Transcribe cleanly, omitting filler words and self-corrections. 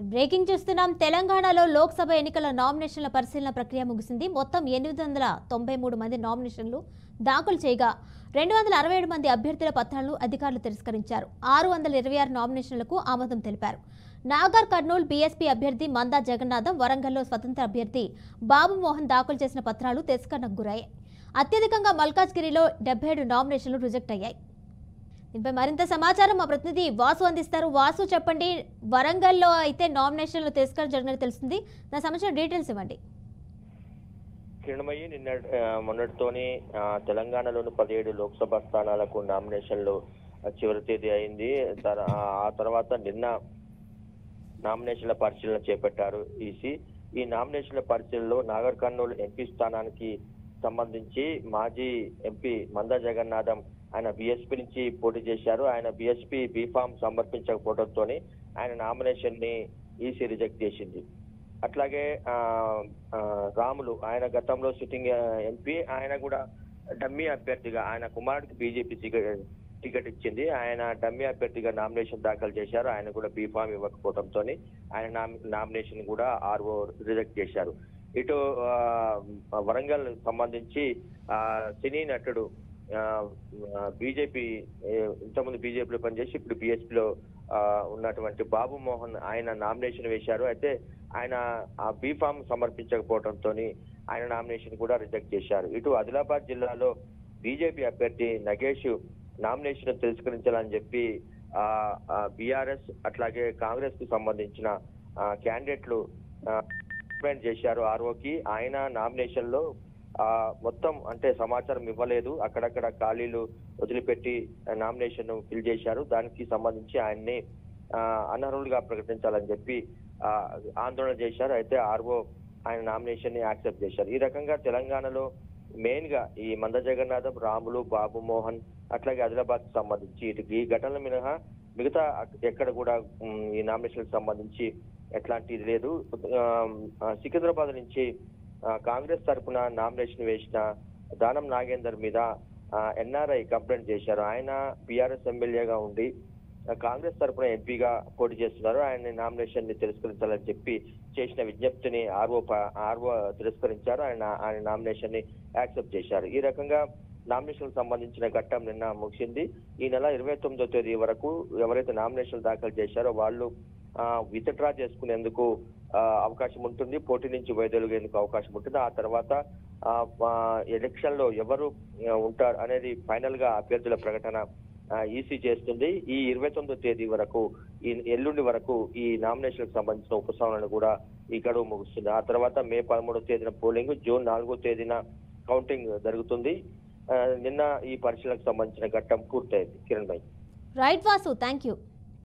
Breaking చూస్తున్నాం. తెలంగాణలో లోక్సభ ఎన్నికల నామినేషన్ల పరిశీలన ప్రక్రియ ముగిసింది. మొత్తం 893 మంది నామినేషన్లు దాఖలు చేయగా 267 మంది అభ్యర్థుల పత్రాలను అధికారులు తిరస్కరించారు. 626 నామినేషన్లకు ఆమోదం తెలిపారు. నాగర్ కర్నూల్ బీఎస్పీ అభ్యర్థి మందా జగన్నాథం, వరంగల్లో స్వతంత్ర అభ్యర్థి బాబు మోహన్ దాఖలు చేసిన పత్రాలు తిరస్కరణకు గురయ్యాయి. అత్యధికంగా మల్కాజ్గిరిలో 77 నామినేషన్లు రిజెక్ట్ అయ్యాయి. దీనిపై మరింత సమాచారం మా ప్రతినిధి వాసు అందిస్తారు. వాసు, చెప్పండి, వరంగల్లో అయితే నామినేషన్లు తిరస్కరణ జరిగినట్టు తెలుస్తుంది. దానికి సంబంధించిన డీటెయిల్స్ ఇవ్వండి. కిరణమయ్యి మొన్నటితోని తెలంగాణలోని 17 లోక్సభ స్థానాలకు నామినేషన్లు చివరి తేదీ అయింది. ఆ తర్వాత నిన్న నామినేషన్ల పరిశీలన చేపట్టారు ఈసీ. ఈ నామినేషన్ల పరిశీలనలో నాగర్ కర్నూలు ఎంపీ స్థానానికి సంబంధించి మాజీ ఎంపీ మందా జగన్నాథం ఆయన బీఎస్పీ నుంచి పోటీ చేశారు. ఆయన బీఎస్పీ బీఫామ్ సమర్పించకపోవడంతో ఆయన నామినేషన్ ని ఈసీ రిజెక్ట్ చేసింది. అట్లాగే రాములు, ఆయన గతంలో సిట్టింగ్ ఎంపీ, ఆయన కూడా డమ్మీ అభ్యర్థిగా ఆయన కుమారుడికి బీజేపీ టికెట్ ఇచ్చింది. ఆయన డమ్మీ అభ్యర్థిగా నామినేషన్ దాఖలు చేశారు. ఆయన కూడా బీఫామ్ ఇవ్వకపోవడంతో ఆయన నామినేషన్ కూడా ఆర్ఓ రిజెక్ట్ చేశారు. ఇటు వరంగల్ సంబంధించి సినీ నటుడు బీజేపీ, ఇంతకుముందు బీజేపీలో పనిచేసి ఇప్పుడు బీఎస్పీలో ఉన్నటువంటి బాబు మోహన్ ఆయన నామినేషన్ వేశారు. అయితే ఆయన ఆ బీఫామ్ సమర్పించకపోవడంతో ఆయన నామినేషన్ కూడా రిజెక్ట్ చేశారు. ఇటు ఆదిలాబాద్ జిల్లాలో బీజేపీ అభ్యర్థి నగేష్ నామినేషన్ తిరస్కరించాలని చెప్పి బీఆర్ఎస్ అట్లాగే కాంగ్రెస్ కు సంబంధించిన క్యాండిడేట్లు కంప్లైంట్ చేశారు ఆర్ఓకి. ఆయన నామినేషన్ లో మొత్తం అంటే సమాచారం ఇవ్వలేదు, అక్కడక్కడ ఖాళీలు వదిలిపెట్టి నామినేషన్ ఫిల్ చేశారు. దానికి సంబంధించి ఆయన్ని అనర్హులుగా ప్రకటించాలని చెప్పి ఆందోళన చేశారు. అయితే ఆర్ఓ ఆయన నామినేషన్ ని యాక్సెప్ట్ చేశారు. ఈ రకంగా తెలంగాణలో మెయిన్ గా ఈ మంద జగన్నాథం, రాములు, బాబు మోహన్ అట్లాగే ఆదిలాబాద్ కు సంబంధించి ఈ ఘటనలు మినహా మిగతా ఎక్కడ కూడా ఈ నామినేషన్ సంబంధించి ఎట్లాంటిది లేదు. సికింద్రాబాద్ నుంచి కాంగ్రెస్ తరఫున నామినేషన్ వేసిన దానం నాగేందర్ మీద ఎన్ఆర్ఐ కంప్లైంట్ చేశారు. ఆయన బీఆర్ఎస్ ఎమ్మెల్యేగా ఉండి కాంగ్రెస్ తరఫున ఎంపీగా పోటీ చేస్తున్నారు. ఆయన నామినేషన్ ని తిరస్కరించాలని చెప్పి చేసిన విజ్ఞప్తిని ఆర్ఓ తిరస్కరించారు. ఆయన నామినేషన్ ని యాక్సెప్ట్ చేశారు. ఈ రకంగా నామినేషన్ సంబంధించిన ఘట్టం నిన్న ముగిసింది. ఈ నెల 29వ తేదీ వరకు ఎవరైతే నామినేషన్లు దాఖలు చేశారో వాళ్ళు విత్డ్రా చేసుకునేందుకు అవకాశం ఉంటుంది, పోటీ నుంచి వైదొలిగేందుకు అవకాశం ఉంటుంది. ఆ తర్వాత ఎలక్షన్ లో ఎవరు ఉంటారు అనేది ఫైనల్ గా అభ్యర్థుల ప్రకటన ఈసీ చేస్తుంది. ఈ 29వ తేదీ వరకు, ఈ ఎల్లుండి వరకు ఈ నామినేషన్ సంబంధించిన ఉపసంహరణ కూడా ఈ గడువు ముగుస్తుంది. ఆ తర్వాత మే 13వ తేదీన పోలింగ్, జూన్ 4వ తేదీన కౌంటింగ్ జరుగుతుంది. నిన్న ఈ పరిశీలనకు సంబంధించిన ఘట్టం పూర్తయింది. కిరణ్ భాయ్. Right Vasu, thank you.